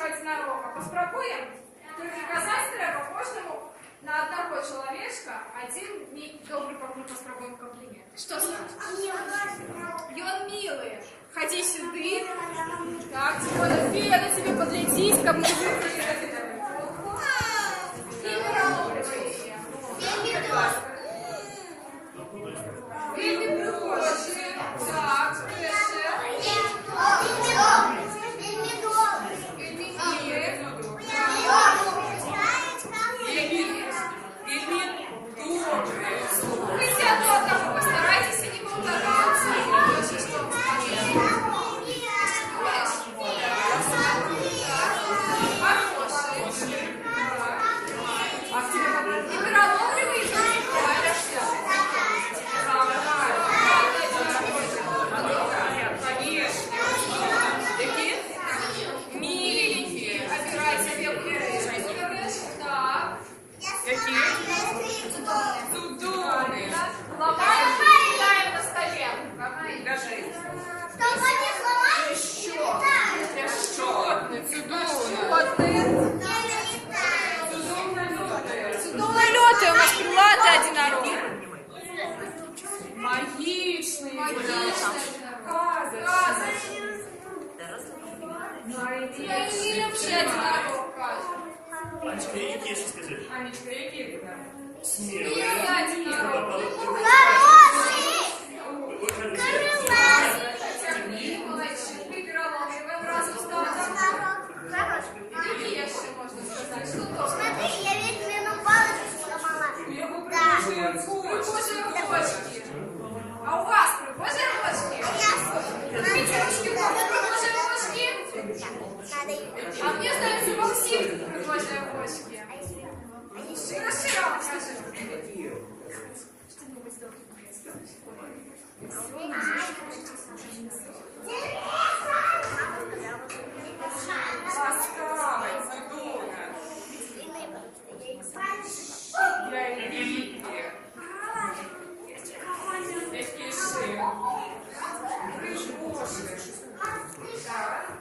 единорога. Поспробуем? Только казать треба кожному на одного человечка один добрый поспробуем комплимент. Что скажешь? Ён милый. Ходи сюда. Так, Тимона, Фея тебе подлетись, ко мне выйти. И выраловывай. Вельми пригожі. Так, перше. Налеты у нас крылатый единорог. Магичный. Наилепший единорог, кажется. Анечка, які ще скажи? Анечка, які? Смілий. Единорог. А у вас пригожие ручки? Видите, ручки пригожие ручки? А мне нравится Максим пригожие ручки. Расширял, скажи. Ласкавый, задумно. Я Лили. Пиши. Прижмоши. Так.